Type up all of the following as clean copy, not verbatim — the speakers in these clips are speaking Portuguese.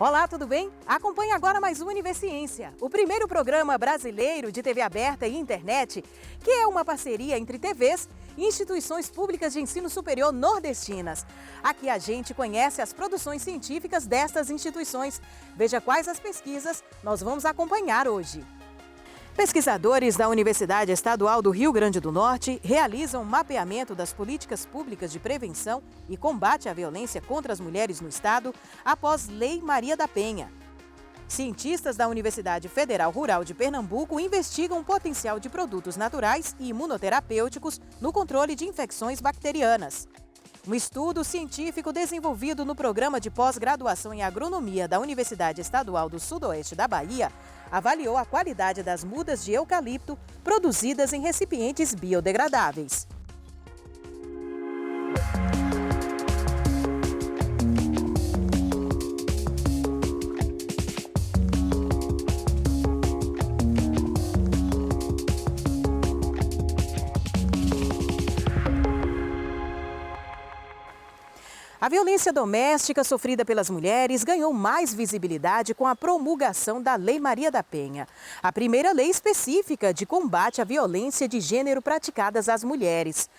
Olá, tudo bem? Acompanhe agora mais um Universiência, o primeiro programa brasileiro de TV aberta e internet, que é uma parceria entre TVs e instituições públicas de ensino superior nordestinas. Aqui a gente conhece as produções científicas destas instituições. Veja quais as pesquisas nós vamos acompanhar hoje. Pesquisadores da Universidade Estadual do Rio Grande do Norte realizam um mapeamento das políticas públicas de prevenção e combate à violência contra as mulheres no estado após Lei Maria da Penha. Cientistas da Universidade Federal Rural de Pernambuco investigam o potencial de produtos naturais e imunoterapêuticos no controle de infecções bacterianas. Um estudo científico desenvolvido no programa de pós-graduação em agronomia da Universidade Estadual do Sudoeste da Bahia avaliou a qualidade das mudas de eucalipto produzidas em recipientes biodegradáveis. A violência doméstica sofrida pelas mulheres ganhou mais visibilidade com a promulgação da Lei Maria da Penha, a primeira lei específica de combate à violência de gênero praticadas às mulheres.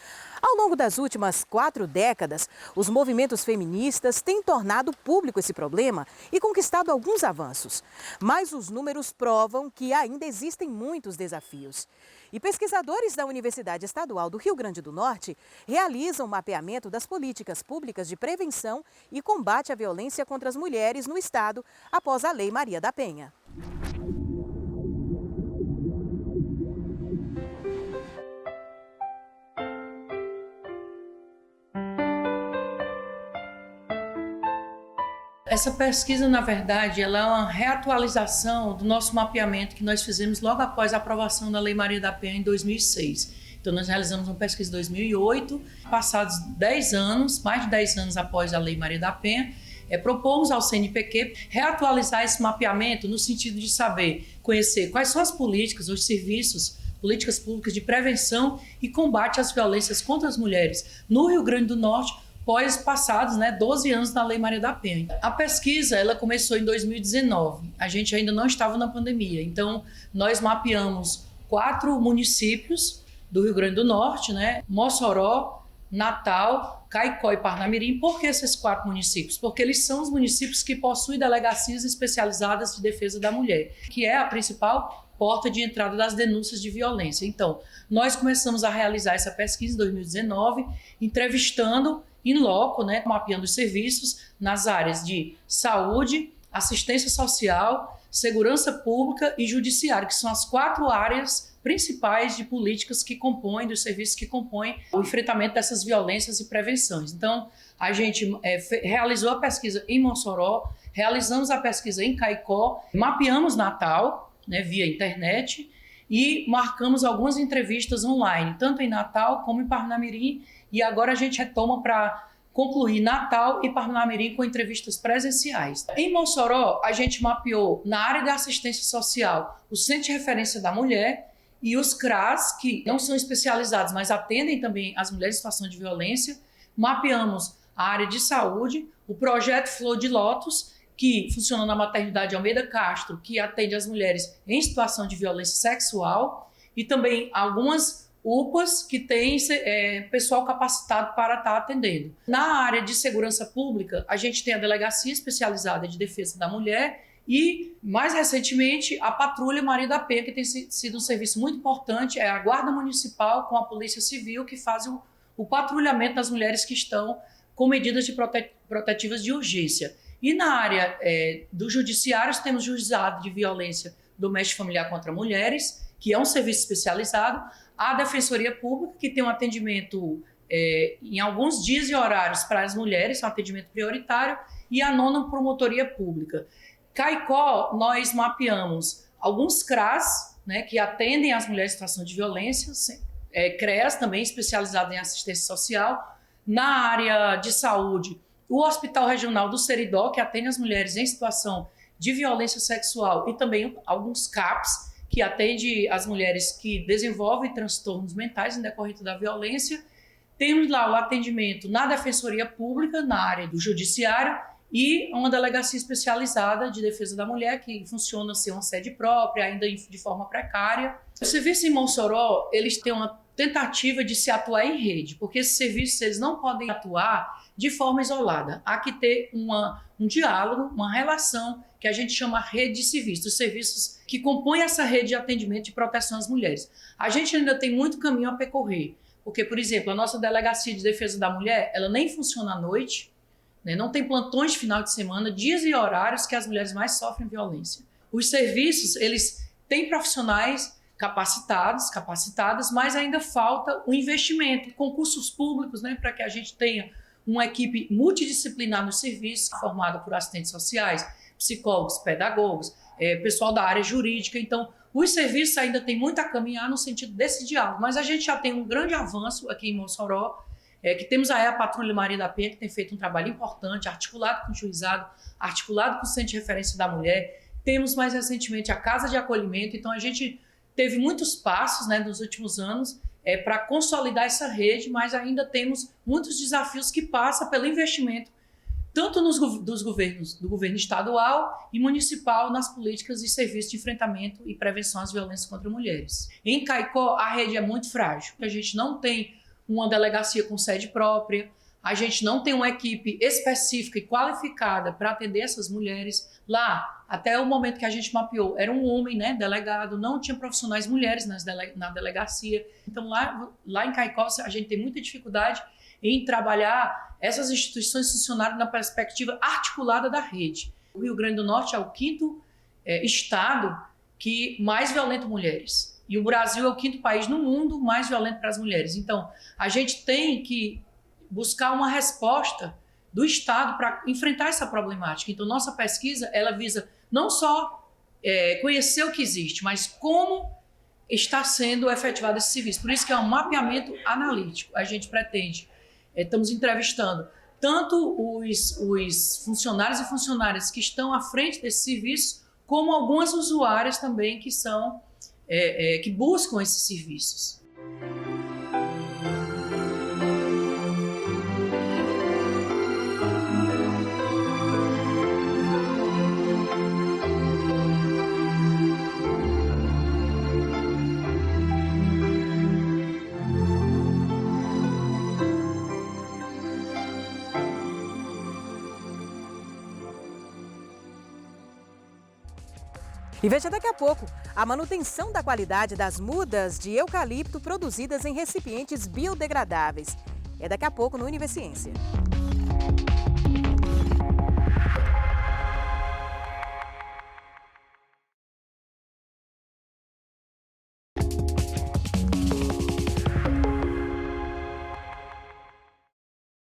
Ao longo das últimas 4 décadas, os movimentos feministas têm tornado público esse problema e conquistado alguns avanços. Mas os números provam que ainda existem muitos desafios. E pesquisadores da Universidade Estadual do Rio Grande do Norte realizam mapeamento das políticas públicas de prevenção e combate à violência contra as mulheres no estado após a Lei Maria da Penha. Essa pesquisa, na verdade, ela é uma reatualização do nosso mapeamento que nós fizemos logo após a aprovação da Lei Maria da Penha em 2006. Então, nós realizamos uma pesquisa em 2008, passados 10 anos, mais de 10 anos após a Lei Maria da Penha, propomos ao CNPq reatualizar esse mapeamento no sentido de saber, conhecer quais são as políticas, os serviços, políticas públicas de prevenção e combate às violências contra as mulheres no Rio Grande do Norte, passados 12 anos da Lei Maria da Penha. A pesquisa ela começou em 2019, a gente ainda não estava na pandemia, então nós mapeamos 4 municípios do Rio Grande do Norte, Mossoró, Natal, Caicó e Parnamirim. Por que esses 4 municípios? Porque eles são os municípios que possuem delegacias especializadas de defesa da mulher, que é a principal porta de entrada das denúncias de violência. Então, nós começamos a realizar essa pesquisa em 2019, entrevistando in loco, mapeando os serviços nas áreas de saúde, assistência social, segurança pública e judiciário, que são as 4 áreas principais de políticas que compõem, dos serviços que compõem o enfrentamento dessas violências e prevenções. Então, a gente realizou a pesquisa em Mossoró, realizamos a pesquisa em Caicó, mapeamos Natal, via internet, e marcamos algumas entrevistas online, tanto em Natal como em Parnamirim, e agora a gente retoma para concluir Natal e Parnamirim com entrevistas presenciais. Em Mossoró, a gente mapeou na área da assistência social o Centro de Referência da Mulher e os CRAS, que não são especializados, mas atendem também as mulheres em situação de violência. Mapeamos a área de saúde, o projeto Flor de Lótus, que funciona na maternidade Almeida Castro, que atende as mulheres em situação de violência sexual, e também algumas UPAs que têm pessoal capacitado para estar atendendo. Na área de segurança pública, a gente tem a Delegacia Especializada de Defesa da Mulher e, mais recentemente, a Patrulha Maria da Penha, que tem sido um serviço muito importante, é a Guarda Municipal com a Polícia Civil, que faz o patrulhamento das mulheres que estão com medidas de protetivas de urgência. E na área do judiciário, temos o Juizado de Violência Doméstica e Familiar contra Mulheres, que é um serviço especializado, a Defensoria Pública, que tem um atendimento em alguns dias e horários para as mulheres, um atendimento prioritário, e a 9ª Promotoria Pública. Caicó, nós mapeamos alguns CRAS, que atendem as mulheres em situação de violência, CREAS também especializado em assistência social. Na área de saúde, o Hospital Regional do Seridó, que atende as mulheres em situação de violência sexual, e também alguns CAPs, que atende as mulheres que desenvolvem transtornos mentais em decorrente da violência. Temos lá o atendimento na Defensoria Pública, na área do Judiciário, e uma delegacia especializada de defesa da mulher, que funciona ser uma sede própria, ainda de forma precária. O serviço em Mossoró, eles têm uma tentativa de se atuar em rede, porque esses serviços eles não podem atuar de forma isolada. Há que ter um diálogo, uma relação que a gente chama rede de serviços, os serviços que compõem essa rede de atendimento e proteção às mulheres. A gente ainda tem muito caminho a percorrer, porque, por exemplo, a nossa delegacia de defesa da mulher, ela nem funciona à noite, né? Não tem plantões de final de semana, dias e horários que as mulheres mais sofrem violência. Os serviços, eles têm profissionais capacitadas, mas ainda falta o investimento, concursos públicos, né, para que a gente tenha uma equipe multidisciplinar nos serviços, formada por assistentes sociais, psicólogos, pedagogos, pessoal da área jurídica. Então, os serviços ainda têm muito a caminhar no sentido desse diálogo, mas a gente já tem um grande avanço aqui em Mossoró, que temos aí a Patrulha Maria da Penha, que tem feito um trabalho importante, articulado com o juizado, articulado com o Centro de Referência da Mulher. Temos mais recentemente a Casa de Acolhimento, então a gente teve muitos passos, né, nos últimos anos para consolidar essa rede, mas ainda temos muitos desafios que passam pelo investimento tanto dos governos, do governo estadual e municipal, nas políticas e serviços de enfrentamento e prevenção às violências contra mulheres. Em Caicó, a rede é muito frágil. A gente não tem uma delegacia com sede própria, a gente não tem uma equipe específica e qualificada para atender essas mulheres. Lá, até o momento que a gente mapeou, era um homem, né, delegado, não tinha profissionais mulheres na delegacia. Então, lá em Caicó, a gente tem muita dificuldade em trabalhar essas instituições funcionarem na perspectiva articulada da rede. O Rio Grande do Norte é o 5º estado que mais violenta mulheres. E o Brasil é o 5º país no mundo mais violento para as mulheres. Então, a gente tem que buscar uma resposta do Estado para enfrentar essa problemática. Então, nossa pesquisa, ela visa não só conhecer o que existe, mas como está sendo efetivado esse serviço. Por isso que é um mapeamento analítico. A gente pretende, estamos entrevistando tanto os funcionários e funcionárias que estão à frente desse serviço, como algumas usuárias também que são que buscam esses serviços. E veja daqui a pouco a manutenção da qualidade das mudas de eucalipto produzidas em recipientes biodegradáveis. É daqui a pouco no Univerciência.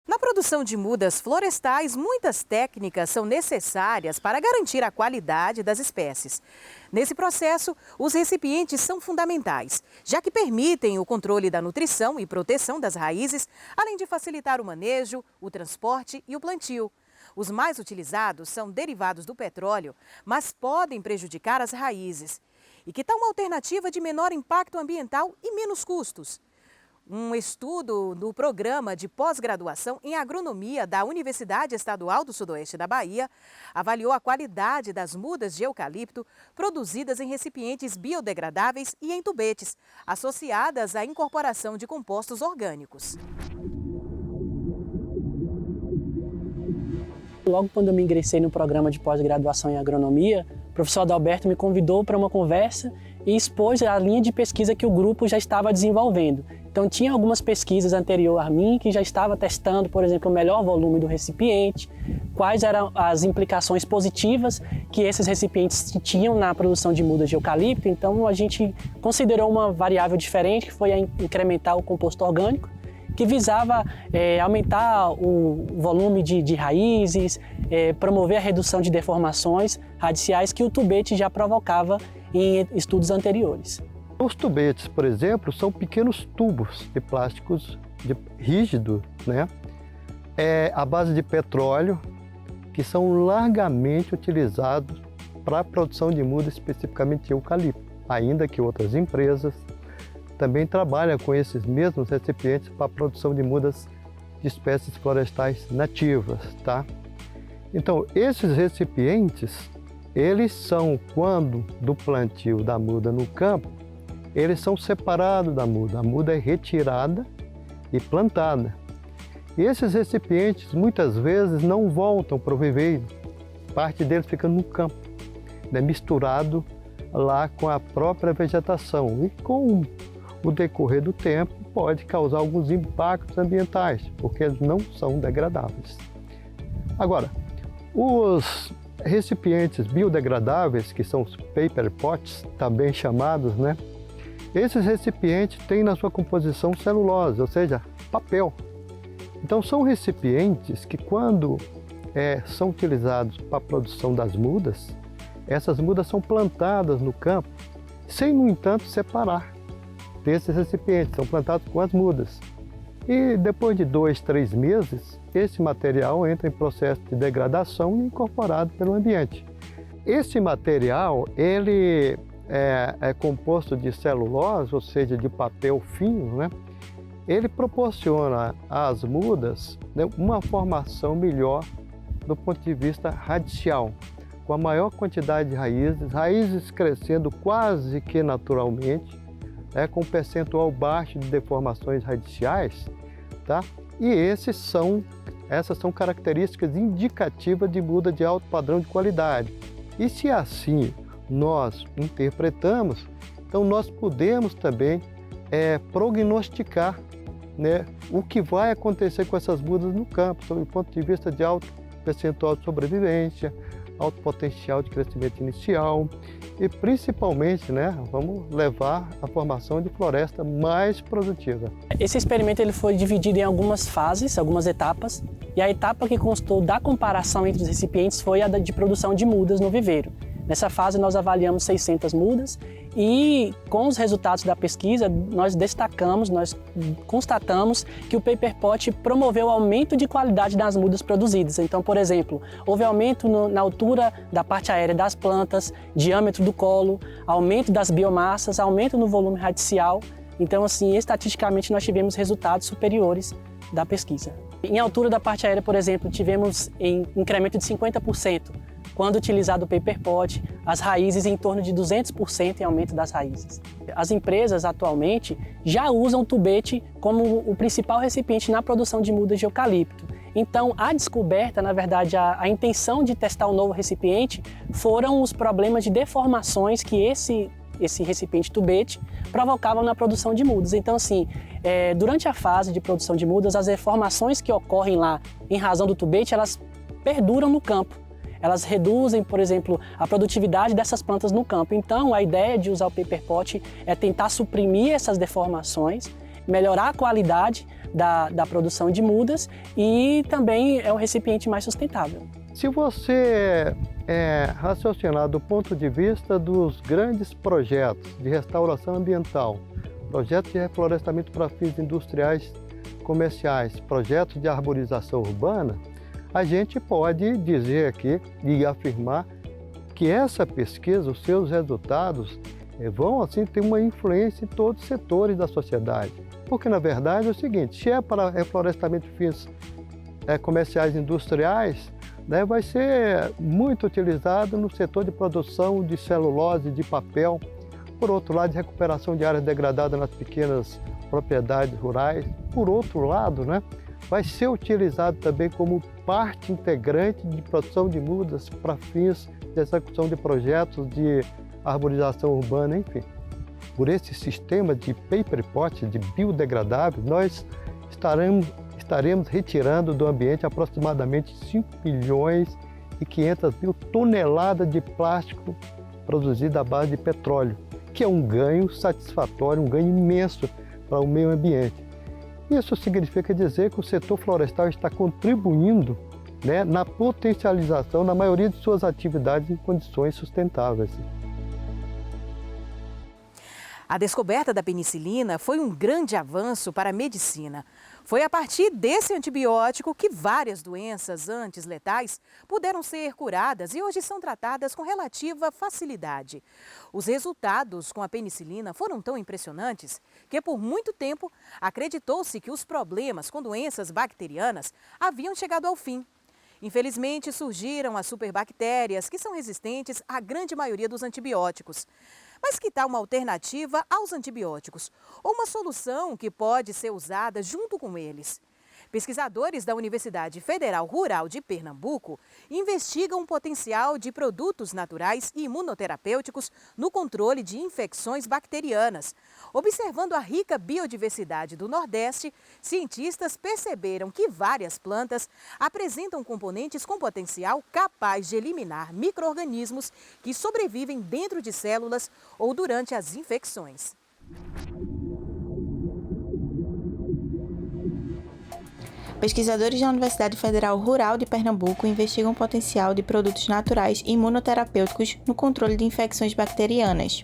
Na produção de mudas florestais, muitas técnicas são necessárias para garantir a qualidade das espécies. Nesse processo, os recipientes são fundamentais, já que permitem o controle da nutrição e proteção das raízes, além de facilitar o manejo, o transporte e o plantio. Os mais utilizados são derivados do petróleo, mas podem prejudicar as raízes. E que tal uma alternativa de menor impacto ambiental e menos custos? Um estudo do programa de pós-graduação em agronomia da Universidade Estadual do Sudoeste da Bahia avaliou a qualidade das mudas de eucalipto produzidas em recipientes biodegradáveis e em tubetes, associadas à incorporação de compostos orgânicos. Logo quando eu me ingressei no programa de pós-graduação em agronomia, o professor Adalberto me convidou para uma conversa e expôs a linha de pesquisa que o grupo já estava desenvolvendo. Então tinha algumas pesquisas anteriores a mim que já estava testando, por exemplo, o melhor volume do recipiente, quais eram as implicações positivas que esses recipientes tinham na produção de mudas de eucalipto. Então a gente considerou uma variável diferente, que foi incrementar o composto orgânico, que visava aumentar o volume de raízes, promover a redução de deformações radiciais que o tubete já provocava em estudos anteriores. Os tubetes, por exemplo, são pequenos tubos de plásticos rígidos, né? À base de petróleo, que são largamente utilizados para a produção de muda, especificamente de eucalipto, ainda que outras empresas também trabalham com esses mesmos recipientes para a produção de mudas de espécies florestais nativas, tá? Então, esses recipientes, eles são, quando do plantio da muda no campo, eles são separados da muda. A muda é retirada e plantada. E esses recipientes, muitas vezes, não voltam para o viveiro. Parte deles fica no campo, né, misturado lá com a própria vegetação. E com o decorrer do tempo, pode causar alguns impactos ambientais, porque eles não são degradáveis. Agora, os recipientes biodegradáveis, que são os paper pots, também chamados, né? Esses recipientes têm na sua composição celulose, ou seja, papel. Então, são recipientes que, quando são utilizados para a produção das mudas, essas mudas são plantadas no campo, sem, no entanto, separar desses recipientes, são plantados com as mudas. E depois de 2, 3 meses, esse material entra em processo de degradação e é incorporado pelo ambiente. Esse material, ele é composto de celulose, ou seja, de papel fino, né? Ele proporciona às mudas, né, uma formação melhor do ponto de vista radicial, com a maior quantidade de raízes crescendo quase que naturalmente, com um percentual baixo de deformações radiciais, tá? E essas são características indicativas de muda de alto padrão de qualidade. E se assim nós interpretamos, então nós podemos também prognosticar, né, o que vai acontecer com essas mudas no campo, sob o ponto de vista de alto percentual de sobrevivência, alto potencial de crescimento inicial e principalmente, né, vamos levar a formação de floresta mais produtiva. Esse experimento ele foi dividido em algumas fases, algumas etapas, e a etapa que constou da comparação entre os recipientes foi a de produção de mudas no viveiro. Nessa fase nós avaliamos 600 mudas e com os resultados da pesquisa nós constatamos que o paper pot promoveu aumento de qualidade das mudas produzidas. Então, por exemplo, houve aumento na altura da parte aérea das plantas, diâmetro do colo, aumento das biomassas, aumento no volume radicial. Então, assim, estatisticamente nós tivemos resultados superiores da pesquisa. Em altura da parte aérea, por exemplo, tivemos incremento de 50%. Quando utilizado o paper pot, as raízes em torno de 200% em aumento das raízes. As empresas atualmente já usam o tubete como o principal recipiente na produção de mudas de eucalipto. Então, a descoberta, na verdade, a intenção de testar o novo recipiente foram os problemas de deformações que esse recipiente tubete provocava na produção de mudas. Então, assim, durante a fase de produção de mudas, as deformações que ocorrem lá em razão do tubete, elas perduram no campo. Elas reduzem, por exemplo, a produtividade dessas plantas no campo. Então, a ideia de usar o paper pot é tentar suprimir essas deformações, melhorar a qualidade da produção de mudas e também é um recipiente mais sustentável. Se você raciocinar do ponto de vista dos grandes projetos de restauração ambiental, projetos de reflorestamento para fins industriais comerciais, projetos de arborização urbana, a gente pode dizer aqui e afirmar que essa pesquisa, os seus resultados, vão assim ter uma influência em todos os setores da sociedade. Porque, na verdade, é o seguinte, se é para reflorestamento de fins comerciais e industriais, né, vai ser muito utilizado no setor de produção de celulose, de papel, por outro lado, de recuperação de áreas degradadas nas pequenas propriedades rurais. Por outro lado, né, vai ser utilizado também como parte integrante de produção de mudas para fins de execução de projetos de arborização urbana, enfim. Por esse sistema de paper pot, de biodegradável, nós estaremos retirando do ambiente aproximadamente 5 milhões e 500 mil toneladas de plástico produzido à base de petróleo, que é um ganho satisfatório, um ganho imenso para o meio ambiente. Isso significa dizer que o setor florestal está contribuindo, né, na potencialização da maioria de suas atividades em condições sustentáveis. A descoberta da penicilina foi um grande avanço para a medicina. Foi a partir desse antibiótico que várias doenças antes letais puderam ser curadas e hoje são tratadas com relativa facilidade. Os resultados com a penicilina foram tão impressionantes que por muito tempo acreditou-se que os problemas com doenças bacterianas haviam chegado ao fim. Infelizmente, surgiram as superbactérias, que são resistentes à grande maioria dos antibióticos. Mas que tal uma alternativa aos antibióticos? Ou uma solução que pode ser usada junto com eles? Pesquisadores da Universidade Federal Rural de Pernambuco investigam o potencial de produtos naturais e imunoterapêuticos no controle de infecções bacterianas. Observando a rica biodiversidade do Nordeste, cientistas perceberam que várias plantas apresentam componentes com potencial capaz de eliminar micro-organismos que sobrevivem dentro de células ou durante as infecções. Pesquisadores da Universidade Federal Rural de Pernambuco investigam o potencial de produtos naturais e imunoterapêuticos no controle de infecções bacterianas.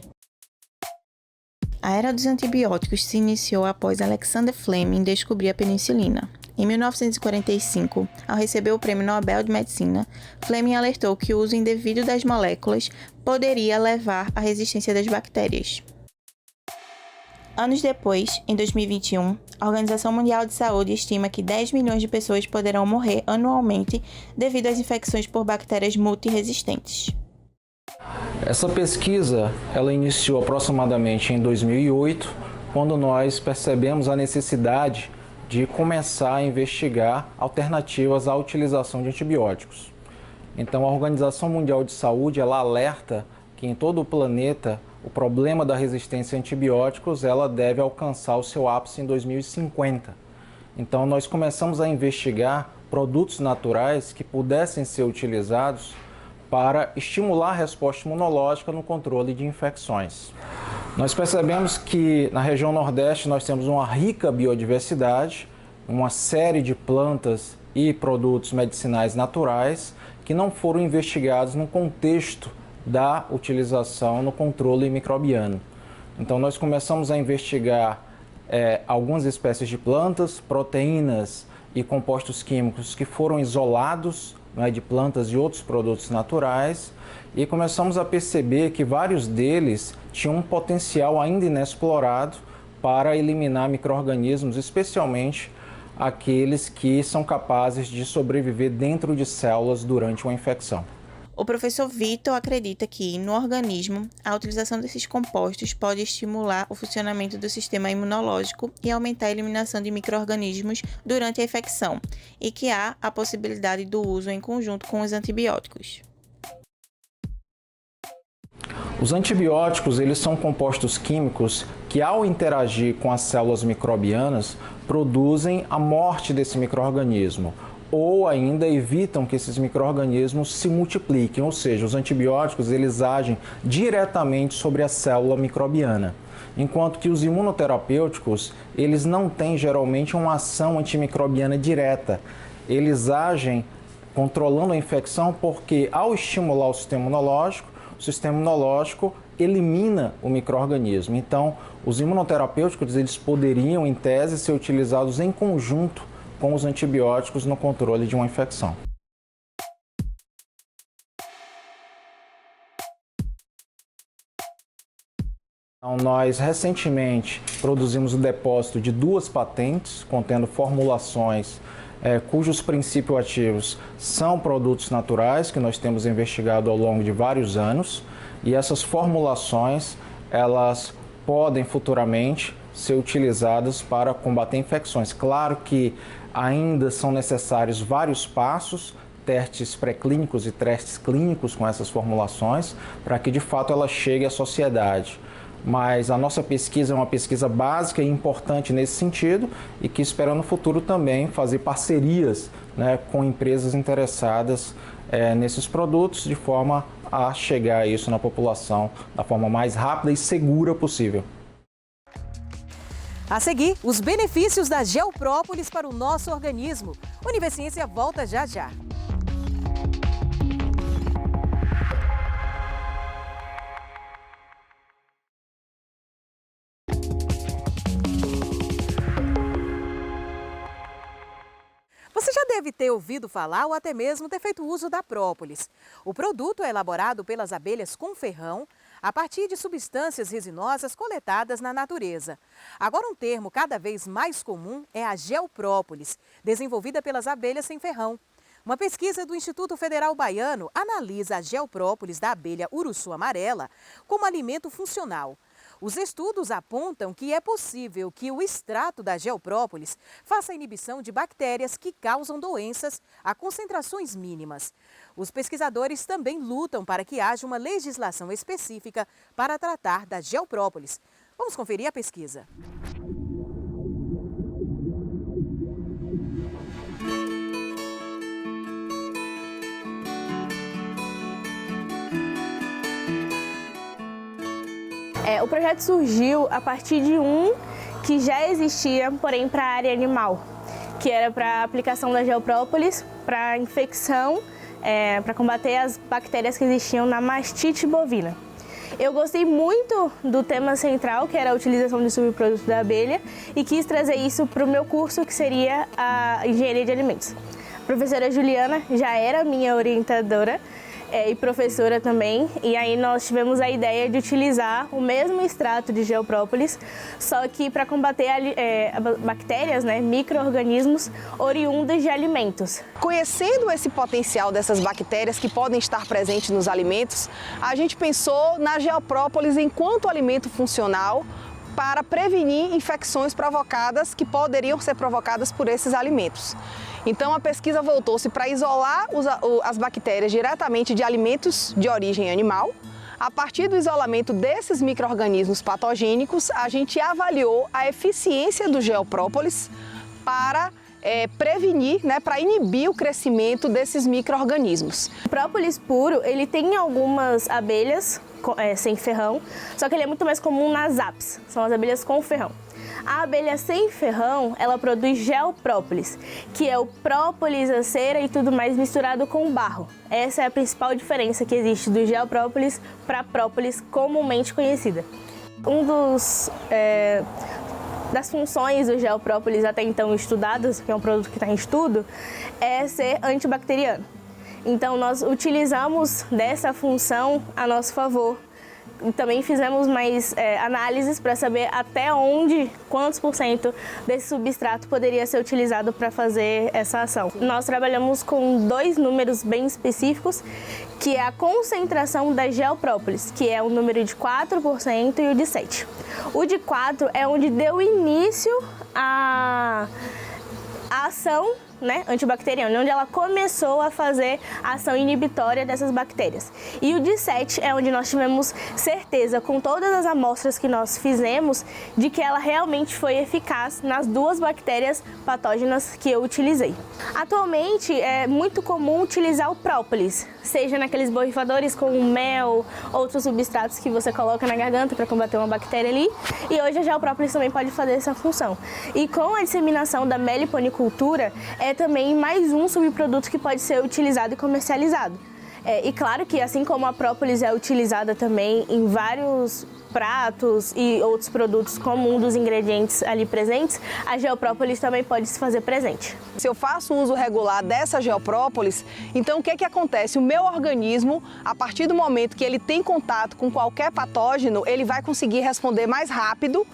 A era dos antibióticos se iniciou após Alexander Fleming descobrir a penicilina. Em 1945, ao receber o Prêmio Nobel de Medicina, Fleming alertou que o uso indevido das moléculas poderia levar à resistência das bactérias. Anos depois, em 2021, a Organização Mundial de Saúde estima que 10 milhões de pessoas poderão morrer anualmente devido às infecções por bactérias multiresistentes. Essa pesquisa ela iniciou aproximadamente em 2008, quando nós percebemos a necessidade de começar a investigar alternativas à utilização de antibióticos. Então, a Organização Mundial de Saúde ela alerta que em todo o planeta o problema da resistência a antibióticos ela deve alcançar o seu ápice em 2050. Então, nós começamos a investigar produtos naturais que pudessem ser utilizados para estimular a resposta imunológica no controle de infecções. Nós percebemos que na região Nordeste nós temos uma rica biodiversidade, uma série de plantas e produtos medicinais naturais que não foram investigados no contexto da utilização no controle microbiano. Então nós começamos a investigar algumas espécies de plantas, proteínas e compostos químicos que foram isolados de plantas e outros produtos naturais e começamos a perceber que vários deles tinham um potencial ainda inexplorado para eliminar micro-organismos, especialmente aqueles que são capazes de sobreviver dentro de células durante uma infecção. O professor Vitor acredita que, no organismo, a utilização desses compostos pode estimular o funcionamento do sistema imunológico e aumentar a eliminação de micro-organismos durante a infecção, e que há a possibilidade do uso em conjunto com os antibióticos. Os antibióticos eles são compostos químicos que, ao interagir com as células microbianas, produzem a morte desse micro-organismo, ou ainda evitam que esses micro-organismos se multipliquem, ou seja, os antibióticos eles agem diretamente sobre a célula microbiana, enquanto que os imunoterapêuticos eles não têm geralmente uma ação antimicrobiana direta, eles agem controlando a infecção porque ao estimular o sistema imunológico elimina o micro-organismo. Então, os imunoterapêuticos eles poderiam, em tese, ser utilizados em conjunto com os antibióticos no controle de uma infecção. Então, nós recentemente produzimos o depósito de 2 patentes contendo formulações cujos princípios ativos são produtos naturais que nós temos investigado ao longo de vários anos e essas formulações elas podem futuramente ser utilizadas para combater infecções. Claro que ainda são necessários vários passos, testes pré-clínicos e testes clínicos com essas formulações, para que de fato ela chegue à sociedade. Mas a nossa pesquisa é uma pesquisa básica e importante nesse sentido e que espera no futuro também fazer parcerias com empresas interessadas nesses produtos de forma a chegar a isso na população da forma mais rápida e segura possível. A seguir, os benefícios da Geoprópolis para o nosso organismo. Universiência volta já já. Você já deve ter ouvido falar ou até mesmo ter feito uso da própolis. O produto é elaborado pelas abelhas com ferrão, a partir de substâncias resinosas coletadas na natureza. Agora, um termo cada vez mais comum é a geoprópolis, desenvolvida pelas abelhas sem ferrão. Uma pesquisa do Instituto Federal Baiano analisa a geoprópolis da abelha uruçu amarela como alimento funcional. Os estudos apontam que é possível que o extrato da geoprópolis faça a inibição de bactérias que causam doenças a concentrações mínimas. Os pesquisadores também lutam para que haja uma legislação específica para tratar da geoprópolis. Vamos conferir a pesquisa. O projeto surgiu a partir de um que já existia, porém para a área animal, que era para a aplicação da geoprópolis para infecção, para combater as bactérias que existiam na mastite bovina. Eu gostei muito do tema central, que era a utilização de subprodutos da abelha, e quis trazer isso para o meu curso, que seria a Engenharia de Alimentos. A professora Juliana já era minha orientadora, e professora também, e aí nós tivemos a ideia de utilizar o mesmo extrato de geoprópolis, só que para combater bactérias, micro-organismos oriundos de alimentos. Conhecendo esse potencial dessas bactérias que podem estar presentes nos alimentos, a gente pensou na geoprópolis enquanto alimento funcional para prevenir infecções provocadas que poderiam ser provocadas por esses alimentos. Então a pesquisa voltou-se para isolar as bactérias diretamente de alimentos de origem animal. A partir do isolamento desses micro-organismos patogênicos, a gente avaliou a eficiência do geoprópolis para prevenir, para inibir o crescimento desses micro-organismos. O própolis puro, ele tem algumas abelhas sem ferrão, só que ele é muito mais comum nas apis, são as abelhas com ferrão. A abelha sem ferrão, ela produz geoprópolis, que é o própolis, a cera e tudo mais misturado com barro. Essa é a principal diferença que existe do geoprópolis para a própolis comumente conhecida. Das funções do geoprópolis até então estudadas, que é um produto que está em estudo, é ser antibacteriano. Então nós utilizamos dessa função a nosso favor. Também fizemos mais análises para saber até onde, quantos % desse substrato poderia ser utilizado para fazer essa ação. Nós trabalhamos com 2 números bem específicos, que é a concentração da geoprópolis, que é o número de 4% e o de 7%. O de 4 é onde deu início a ação antibacteriana, onde ela começou a fazer a ação inibitória dessas bactérias. E o de 7 é onde nós tivemos certeza, com todas as amostras que nós fizemos, de que ela realmente foi eficaz nas 2 bactérias patógenas que eu utilizei. Atualmente é muito comum utilizar o própolis, seja naqueles borrifadores com mel, outros substratos que você coloca na garganta para combater uma bactéria ali, e hoje já o própolis também pode fazer essa função. E com a disseminação da meliponicultura, é também mais um subproduto que pode ser utilizado e comercializado. E claro que assim como a própolis é utilizada também em vários pratos e outros produtos como um dos ingredientes ali presentes, a geoprópolis também pode se fazer presente. Se eu faço uso regular dessa geoprópolis, então o que acontece? O meu organismo, a partir do momento que ele tem contato com qualquer patógeno, ele vai conseguir responder mais rápido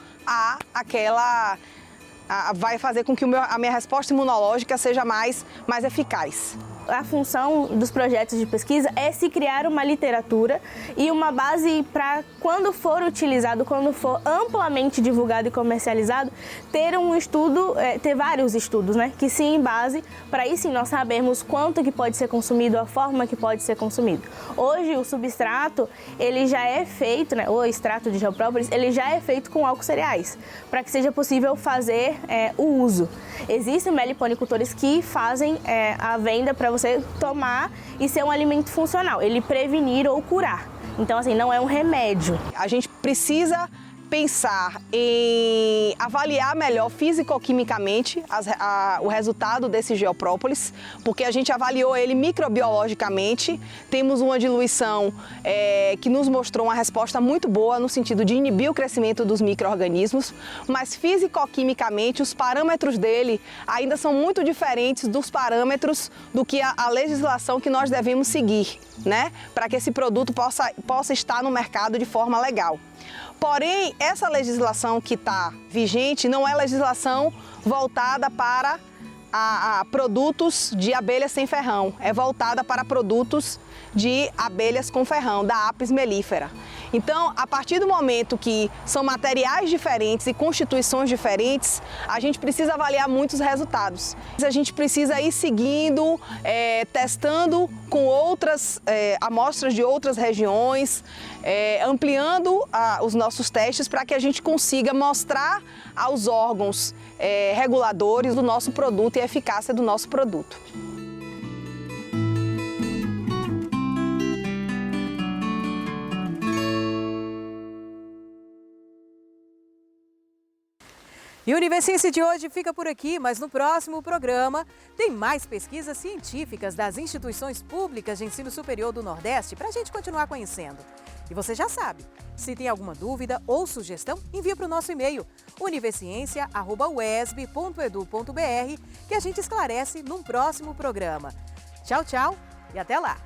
vai fazer com que a minha resposta imunológica seja mais eficaz. A função dos projetos de pesquisa é se criar uma literatura e uma base para, quando for utilizado, quando for amplamente divulgado e comercializado, ter um estudo, ter vários estudos, que se embase para aí sim nós sabermos quanto que pode ser consumido, a forma que pode ser consumido. Hoje o substrato, ele já é feito, o extrato de geoprópolis, ele já é feito com álcool cereais, para que seja possível fazer o uso. Existem meliponicultores que fazem a venda para você tomar e ser um alimento funcional, ele prevenir ou curar. Então, assim, não é um remédio. A gente precisa pensar em avaliar melhor físico-quimicamente o resultado desse geoprópolis, porque a gente avaliou ele microbiologicamente, temos uma diluição que nos mostrou uma resposta muito boa no sentido de inibir o crescimento dos micro-organismos, mas físico-quimicamente os parâmetros dele ainda são muito diferentes dos parâmetros do que a legislação que nós devemos seguir, para que esse produto possa estar no mercado de forma legal. Porém, essa legislação que está vigente não é legislação voltada para a produtos de abelhas sem ferrão, é voltada para produtos de abelhas com ferrão, da Apis mellifera. Então, a partir do momento que são materiais diferentes e constituições diferentes, a gente precisa avaliar muitos resultados. A gente precisa ir seguindo, testando com outras amostras de outras regiões, ampliando os nossos testes para que a gente consiga mostrar aos órgãos reguladores do nosso produto e a eficácia do nosso produto. E o Universiência de hoje fica por aqui, mas no próximo programa tem mais pesquisas científicas das instituições públicas de ensino superior do Nordeste para a gente continuar conhecendo. E você já sabe, se tem alguma dúvida ou sugestão, envia para o nosso e-mail universiencia@uesb.edu.br que a gente esclarece num próximo programa. Tchau, tchau e até lá!